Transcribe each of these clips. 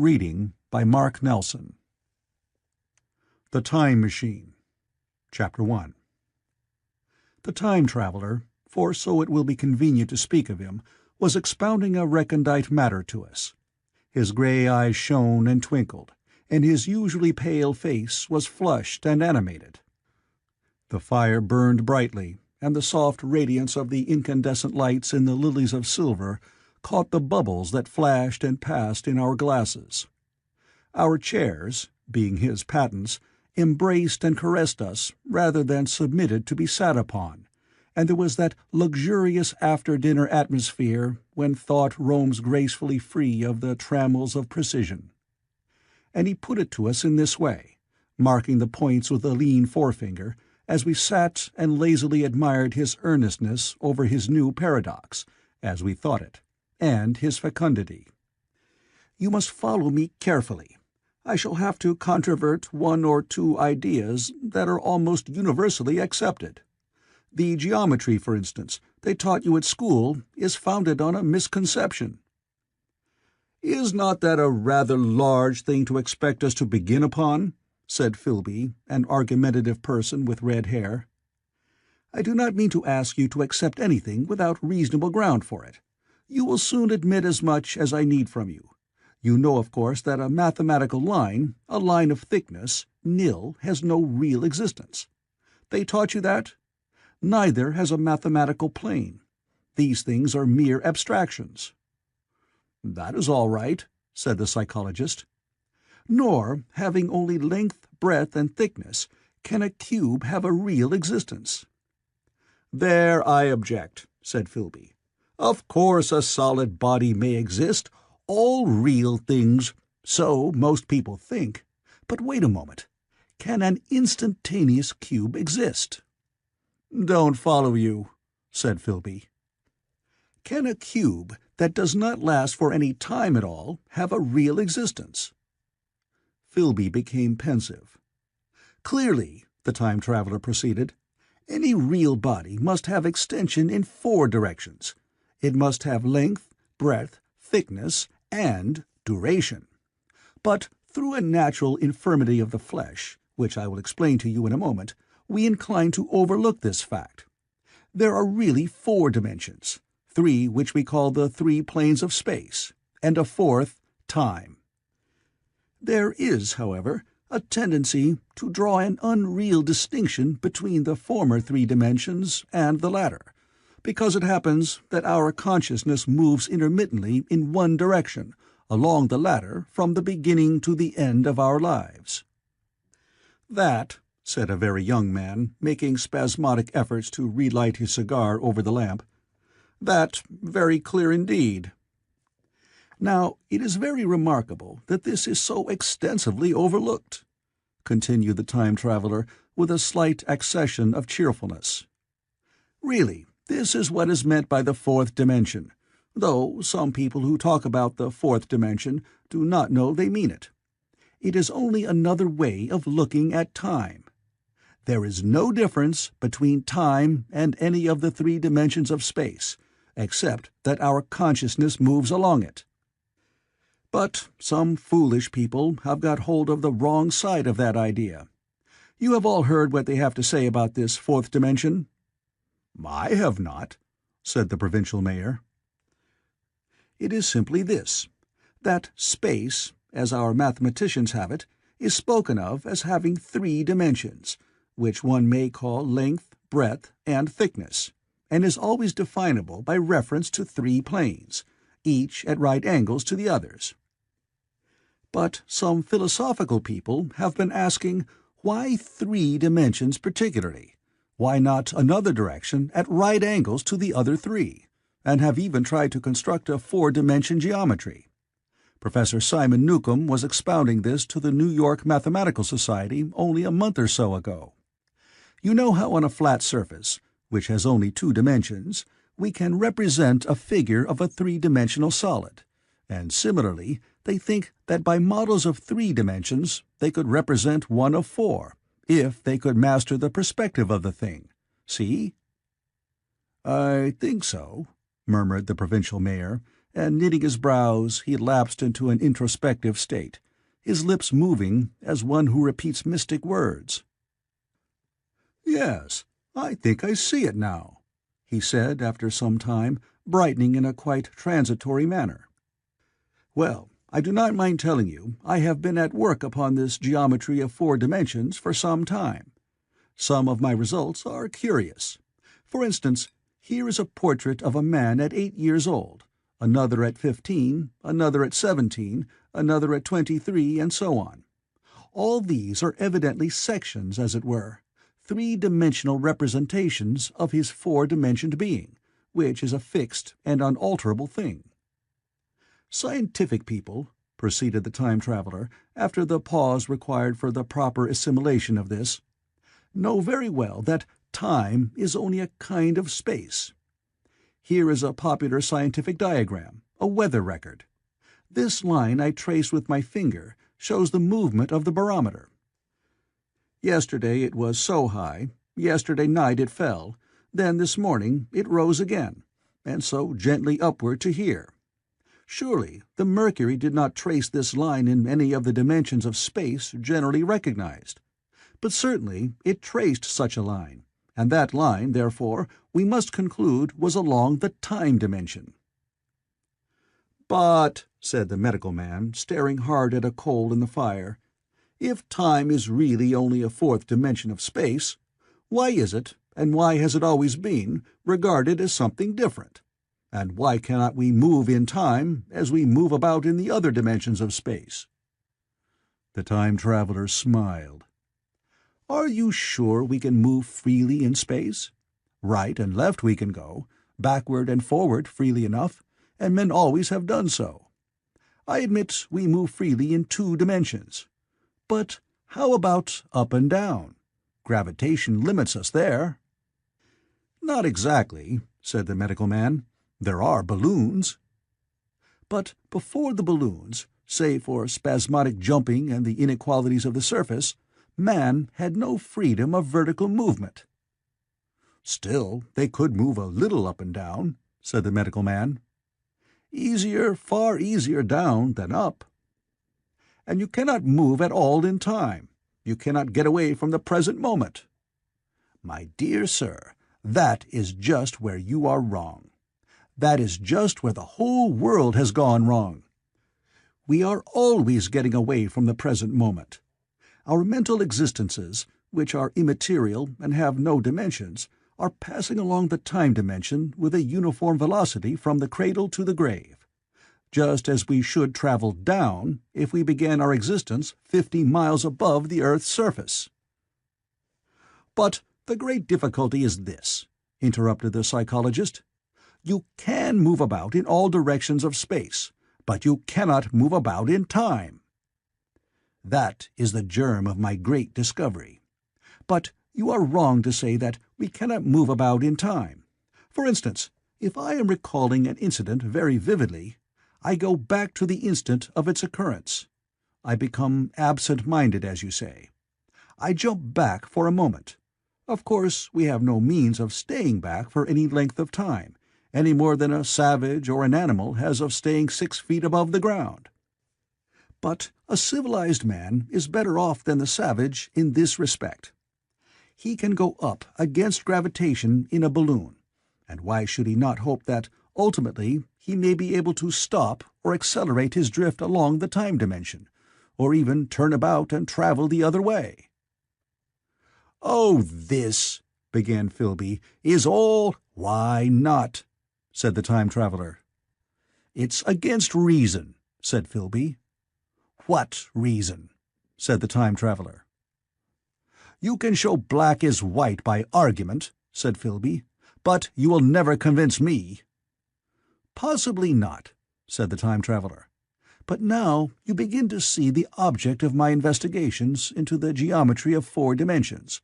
Reading by Mark Nelson. The Time Machine. Chapter 1. The time traveler, for so it will be convenient to speak of him, was expounding a recondite matter to us. His grey eyes shone and twinkled, and his usually pale face was flushed and animated. The fire burned brightly, and the soft radiance of the incandescent lights in the lilies of silver caught the bubbles that flashed and passed in our glasses. Our chairs, being his patents, embraced and caressed us rather than submitted to be sat upon, and there was that luxurious after-dinner atmosphere when thought roams gracefully free of the trammels of precision. And he put it to us in this way, marking the points with a lean forefinger, as we sat and lazily admired his earnestness over his new paradox, as we thought it, and his fecundity. "You must follow me carefully. I shall have to controvert one or two ideas that are almost universally accepted. The geometry, for instance, they taught you at school is founded on a misconception." "Is not that a rather large thing to expect us to begin upon?" said Philby, an argumentative person with red hair. "I do not mean to ask you to accept anything without reasonable ground for it. You will soon admit as much as I need from you. You know, of course, that a mathematical line, a line of thickness, nil, has no real existence. They taught you that? Neither has a mathematical plane. These things are mere abstractions." "That is all right," said the psychologist. "Nor, having only length, breadth, and thickness, can a cube have a real existence." "There I object," said Philby. "Of course a solid body may exist, all real things, so most people think. But wait a moment. Can an instantaneous cube exist?" "Don't follow you," said Philby. "Can a cube that does not last for any time at all have a real existence?" Philby became pensive. "Clearly," the time-traveler proceeded, "any real body must have extension in 4 directions. It must have length, breadth, thickness, and duration. But through a natural infirmity of the flesh, which I will explain to you in a moment, we incline to overlook this fact. There are really 4 dimensions, 3 which we call the 3 planes of space, and a 4th, time. There is, however, a tendency to draw an unreal distinction between the former 3 dimensions and the latter, because it happens that our consciousness moves intermittently in one direction along the latter from the beginning to the end of our lives." "That," said a very young man, making spasmodic efforts to relight his cigar over the lamp, "that very clear indeed." "Now, it is very remarkable that this is so extensively overlooked," continued the time-traveler with a slight accession of cheerfulness. "Really, this is what is meant by the 4th dimension, though some people who talk about the 4th dimension do not know they mean it. It is only another way of looking at time. There is no difference between time and any of the 3 dimensions of space, except that our consciousness moves along it. But some foolish people have got hold of the wrong side of that idea. You have all heard what they have to say about this 4th dimension?" "I have not," said the provincial mayor. "It is simply this, that space, as our mathematicians have it, is spoken of as having 3 dimensions, which one may call length, breadth, and thickness, and is always definable by reference to 3 planes, each at right angles to the others. But some philosophical people have been asking, why 3 dimensions particularly? Why not another direction at right angles to the other 3, and have even tried to construct a 4-dimension geometry. Professor Simon Newcomb was expounding this to the New York Mathematical Society only a month or so ago. You know how on a flat surface, which has only 2 dimensions, we can represent a figure of a 3-dimensional solid, and similarly they think that by models of 3 dimensions they could represent one of 4, if they could master the perspective of the thing. See?" "I think so," murmured the provincial mayor, and knitting his brows he lapsed into an introspective state, his lips moving as one who repeats mystic words. "Yes, I think I see it now," he said after some time, brightening in a quite transitory manner. "Well, I do not mind telling you I have been at work upon this geometry of 4 dimensions for some time. Some of my results are curious. For instance, here is a portrait of a man at 8 years old, another at 15, another at 17, another at 23, and so on. All these are evidently sections, as it were, 3-dimensional representations of his 4-dimensioned being, which is a fixed and unalterable thing. Scientific people," proceeded the time-traveler, after the pause required for the proper assimilation of this, "know very well that time is only a kind of space. Here is a popular scientific diagram, a weather record. This line I trace with my finger shows the movement of the barometer. Yesterday it was so high, yesterday night it fell, then this morning it rose again, and so gently upward to here. Surely the mercury did not trace this line in any of the dimensions of space generally recognized. But certainly it traced such a line, and that line, therefore, we must conclude was along the time dimension." "But," said the medical man, staring hard at a coal in the fire, "if time is really only a 4th dimension of space, why is it, and why has it always been, regarded as something different? And why cannot we move in time as we move about in the other dimensions of space?" The time-traveler smiled. "Are you sure we can move freely in space? Right and left we can go, backward and forward freely enough, and men always have done so. I admit we move freely in 2 dimensions. But how about up and down? Gravitation limits us there." "Not exactly," said the medical man. "There are balloons." "But before the balloons, save for spasmodic jumping and the inequalities of the surface, man had no freedom of vertical movement." "Still, they could move a little up and down," said the medical man. "Easier, far easier down than up." "And you cannot move at all in time. You cannot get away from the present moment." "My dear sir, that is just where you are wrong. That is just where the whole world has gone wrong. We are always getting away from the present moment. Our mental existences, which are immaterial and have no dimensions, are passing along the time dimension with a uniform velocity from the cradle to the grave, just as we should travel down if we began our existence 50 miles above the Earth's surface." "But the great difficulty is this," interrupted the psychologist. "You can move about in all directions of space, but you cannot move about in time. That is the germ of my great discovery. But you are wrong to say that we cannot move about in time. For instance, if I am recalling an incident very vividly, I go back to the instant of its occurrence. I become absent-minded, as you say. I jump back for a moment. Of course, we have no means of staying back for any length of time, any more than a savage or an animal has of staying 6 feet above the ground. But a civilized man is better off than the savage in this respect. He can go up against gravitation in a balloon, and why should he not hope that, ultimately, he may be able to stop or accelerate his drift along the time dimension, or even turn about and travel the other way?" "Oh, this," began Philby, "is all—" "Why not?" said the time-traveler. "It's against reason," said Philby. "What reason?" said the time-traveler. "You can show black is white by argument," said Philby, "but you will never convince me." "Possibly not," said the time-traveler. "But now you begin to see the object of my investigations into the geometry of 4 dimensions.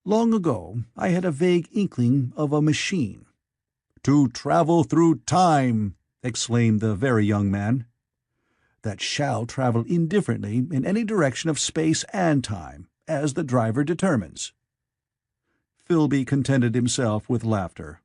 Long ago I had a vague inkling of a machine—" "To travel through time!" exclaimed the very young man. "That shall travel indifferently in any direction of space and time, as the driver determines." Philby contented himself with laughter.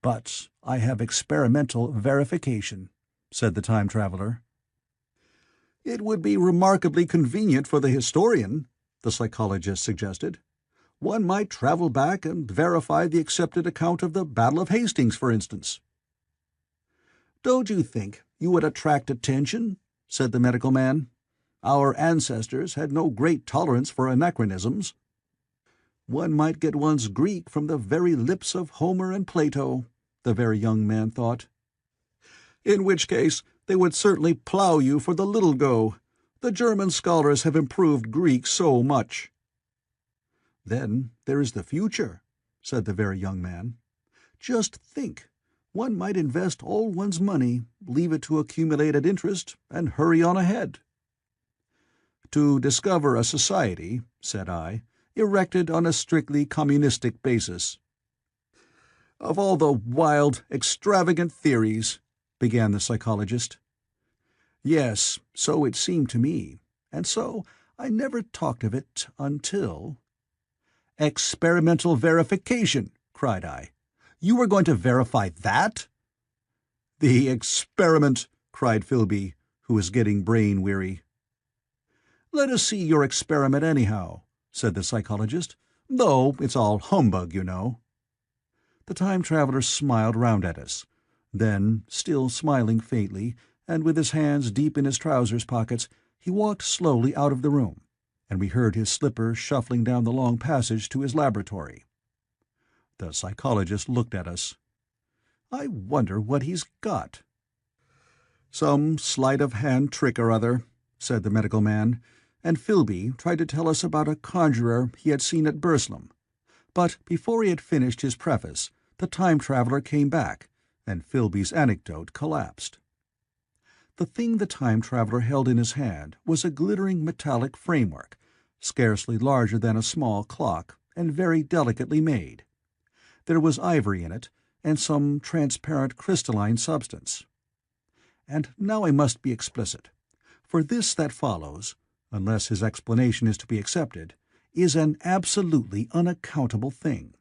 But I have experimental verification," said the time traveler. "It would be remarkably convenient for the historian," the psychologist suggested. "One might travel back and verify the accepted account of the Battle of Hastings, for instance." "Don't you think you would attract attention?" said the medical man. "Our ancestors had no great tolerance for anachronisms." "One might get one's Greek from the very lips of Homer and Plato," the very young man thought. "In which case they would certainly plough you for the little go. The German scholars have improved Greek so much." "Then there is the future," said the very young man. "Just think, one might invest all one's money, leave it to accumulate at interest, and hurry on ahead." "To discover a society," said I, "erected on a strictly communistic basis." "Of all the wild, extravagant theories," began the psychologist. "Yes, so it seemed to me, and so I never talked of it until—" "Experimental verification!" cried I. "You were going to verify that?" "The experiment!" cried Philby, who was getting brain-weary. "Let us see your experiment, anyhow," said the psychologist, "though it's all humbug, you know." The time traveler smiled round at us. Then, still smiling faintly, and with his hands deep in his trousers pockets, he walked slowly out of the room, and we heard his slippers shuffling down the long passage to his laboratory. The psychologist looked at us. "I wonder what he's got." "Some sleight-of-hand trick or other," said the medical man, and Philby tried to tell us about a conjurer he had seen at Burslem. But before he had finished his preface, the time traveler came back, and Philby's anecdote collapsed. The thing the time traveler held in his hand was a glittering metallic framework, scarcely larger than a small clock, and very delicately made. There was ivory in it, and some transparent crystalline substance. And now I must be explicit, for this that follows, unless his explanation is to be accepted, is an absolutely unaccountable thing.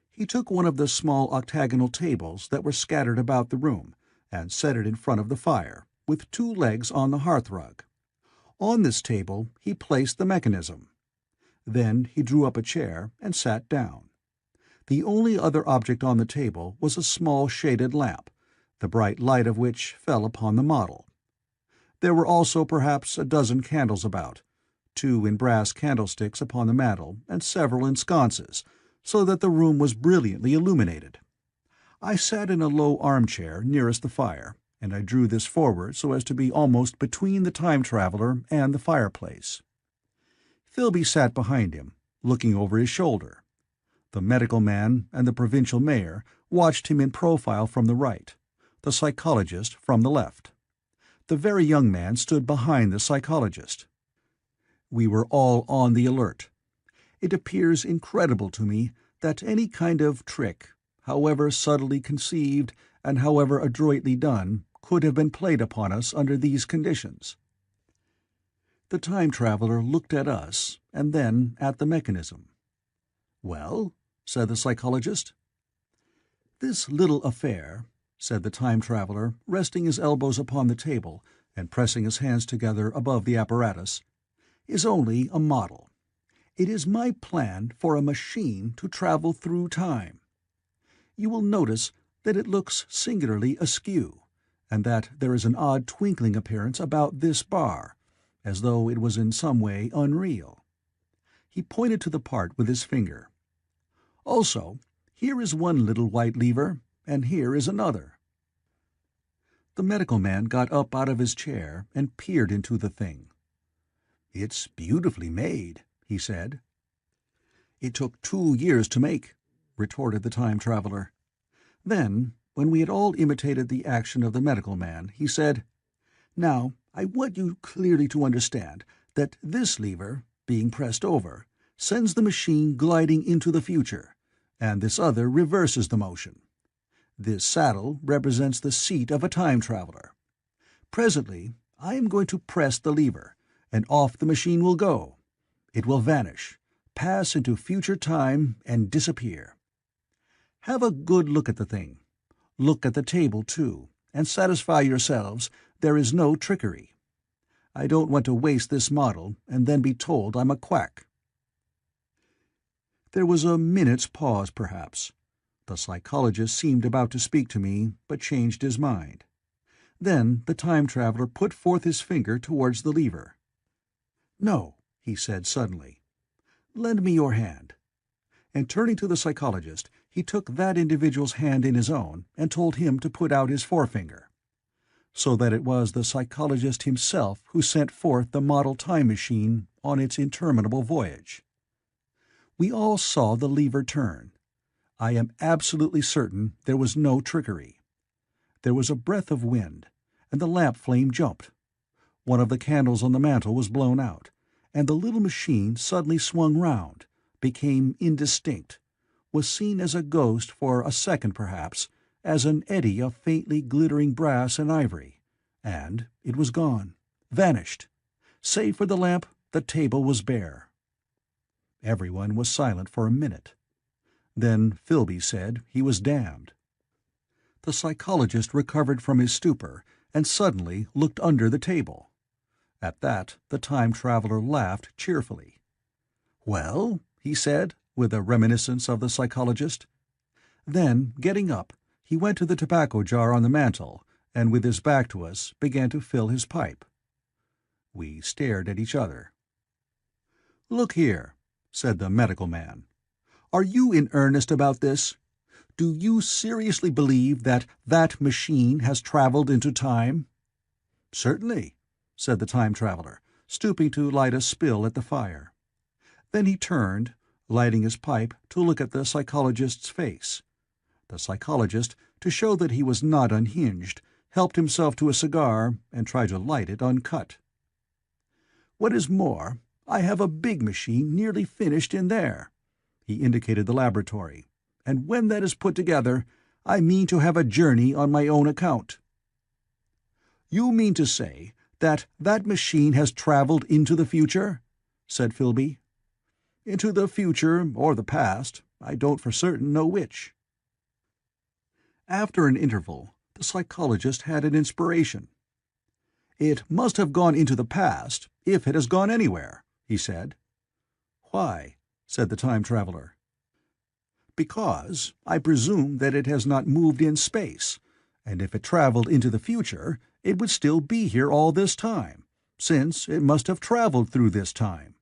He took one of the small octagonal tables that were scattered about the room, and set it in front of the fire, with 2 legs on the hearthrug. On this table he placed the mechanism. Then he drew up a chair and sat down. The only other object on the table was a small shaded lamp, the bright light of which fell upon the model. There were also perhaps a dozen candles about, 2 in brass candlesticks upon the mantel, and several in sconces, so that the room was brilliantly illuminated. I sat in a low armchair nearest the fire, and I drew this forward so as to be almost between the time traveler and the fireplace. Philby sat behind him, looking over his shoulder. The medical man and the provincial mayor watched him in profile from the right, the psychologist from the left. The very young man stood behind the psychologist. We were all on the alert. It appears incredible to me that any kind of trick, however subtly conceived and however adroitly done, could have been played upon us under these conditions. The time traveler looked at us, and then at the mechanism. "Well?" said the psychologist. "This little affair," said the time traveler, resting his elbows upon the table and pressing his hands together above the apparatus, "is only a model. It is my plan for a machine to travel through time. You will notice that it looks singularly askew, and that there is an odd twinkling appearance about this bar, as though it was in some way unreal." He pointed to the part with his finger. "Also, here is one little white lever, and here is another." The medical man got up out of his chair and peered into the thing. "It's beautifully made," he said. "It took 2 years to make," retorted the time traveler. Then, when we had all imitated the action of the medical man, he said, "Now, I want you clearly to understand that this lever, being pressed over, sends the machine gliding into the future, and this other reverses the motion. This saddle represents the seat of a time traveler. Presently, I am going to press the lever, and off the machine will go. It will vanish, pass into future time, and disappear. Have a good look at the thing. Look at the table, too, and satisfy yourselves there is no trickery. I don't want to waste this model and then be told I'm a quack." There was a minute's pause, perhaps. The psychologist seemed about to speak to me, but changed his mind. Then the time-traveler put forth his finger towards the lever. "No," he said suddenly. "Lend me your hand." And turning to the psychologist, he took that individual's hand in his own and told him to put out his forefinger. So that it was the psychologist himself who sent forth the model time machine on its interminable voyage. We all saw the lever turn. I am absolutely certain there was no trickery. There was a breath of wind, and the lamp flame jumped. One of the candles on the mantel was blown out, and the little machine suddenly swung round, became indistinct, was seen as a ghost for a second perhaps, as an eddy of faintly glittering brass and ivory, and it was gone, vanished. Save for the lamp, the table was bare. Everyone was silent for a minute. Then Philby said he was damned. The psychologist recovered from his stupor and suddenly looked under the table. At that the time-traveler laughed cheerfully. "Well?" he said, with a reminiscence of the psychologist. Then, getting up, he went to the tobacco jar on the mantel, and with his back to us began to fill his pipe. We stared at each other. "Look here," said the medical man. "Are you in earnest about this? Do you seriously believe that that machine has traveled into time?" "Certainly," said the time-traveler, stooping to light a spill at the fire. Then he turned, lighting his pipe, to look at the psychologist's face. The psychologist, to show that he was not unhinged, helped himself to a cigar and tried to light it uncut. "What is more, I have a big machine nearly finished in there." He indicated the laboratory. "And when that is put together, I mean to have a journey on my own account." "You mean to say that that machine has traveled into the future?" said Philby. "Into the future or the past. I don't for certain know which." After an interval, the psychologist had an inspiration. "It must have gone into the past, if it has gone anywhere," he said. "Why?" said the time-traveler. "Because I presume that it has not moved in space, and if it traveled into the future, it would still be here all this time, since it must have traveled through this time."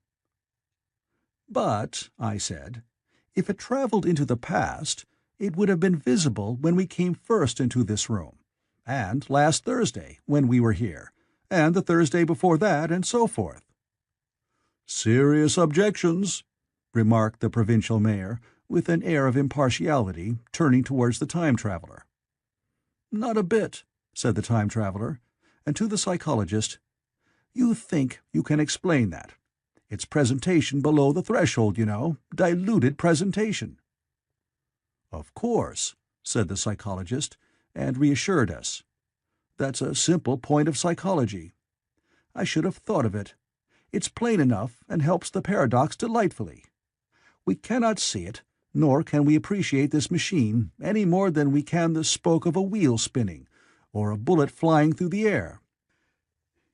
"But," I said, "if it traveled into the past, it would have been visible when we came first into this room, and last Thursday, when we were here, and the Thursday before that, and so forth." "Serious objections," remarked the provincial mayor, with an air of impartiality, turning towards the time-traveler. "Not a bit," said the time-traveler, and to the psychologist, "You think you can explain that. It's presentation below the threshold, you know, diluted presentation." "Of course," said the psychologist, and reassured us. "That's a simple point of psychology. I should have thought of it. It's plain enough and helps the paradox delightfully. We cannot see it, nor can we appreciate this machine any more than we can the spoke of a wheel spinning, or a bullet flying through the air.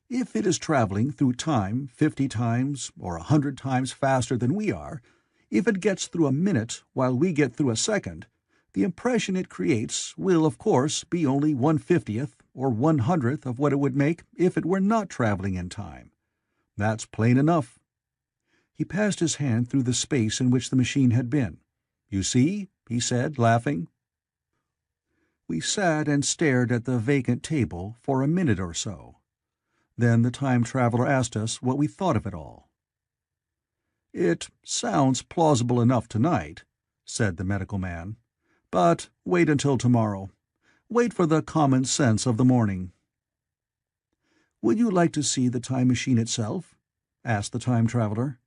If it is traveling through time 50 times or 100 times faster than we are, if it gets through a minute while we get through a second, the impression it creates will, of course, be only 1/50th or 100th of what it would make if it were not traveling in time. That's plain enough." He passed his hand through the space in which the machine had been. "You see?" he said, laughing. We sat and stared at the vacant table for a minute or so. Then the time-traveler asked us what we thought of it all. "It sounds plausible enough tonight," said the medical man. "But wait until tomorrow. Wait for the common sense of the morning." "Would you like to see the time machine itself?" asked the time-traveler.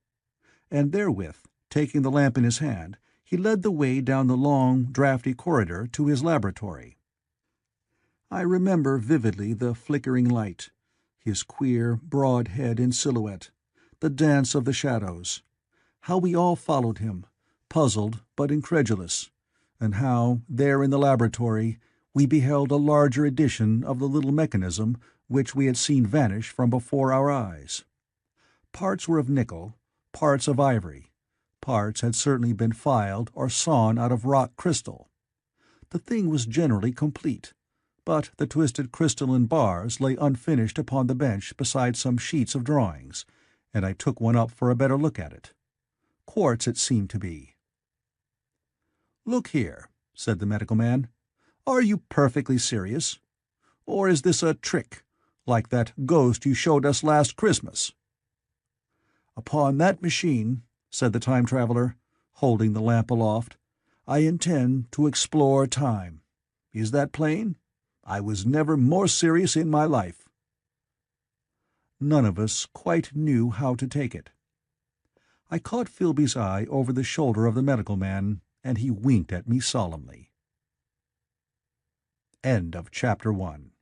And therewith, taking the lamp in his hand, he led the way down the long, draughty corridor to his laboratory. I remember vividly the flickering light, his queer, broad head in silhouette, the dance of the shadows, how we all followed him, puzzled but incredulous, and how, there in the laboratory, we beheld a larger edition of the little mechanism which we had seen vanish from before our eyes. Parts were of nickel, parts of ivory, parts had certainly been filed or sawn out of rock crystal. The thing was generally complete, but the twisted crystalline bars lay unfinished upon the bench beside some sheets of drawings, and I took one up for a better look at it. Quartz it seemed to be. "Look here," said the medical man. "Are you perfectly serious? Or is this a trick, like that ghost you showed us last Christmas?" "Upon that machine," said the Time Traveler, holding the lamp aloft, "I intend to explore time. Is that plain? I was never more serious in my life." None of us quite knew how to take it. I caught Philby's eye over the shoulder of the medical man, and he winked at me solemnly. End of Chapter 1.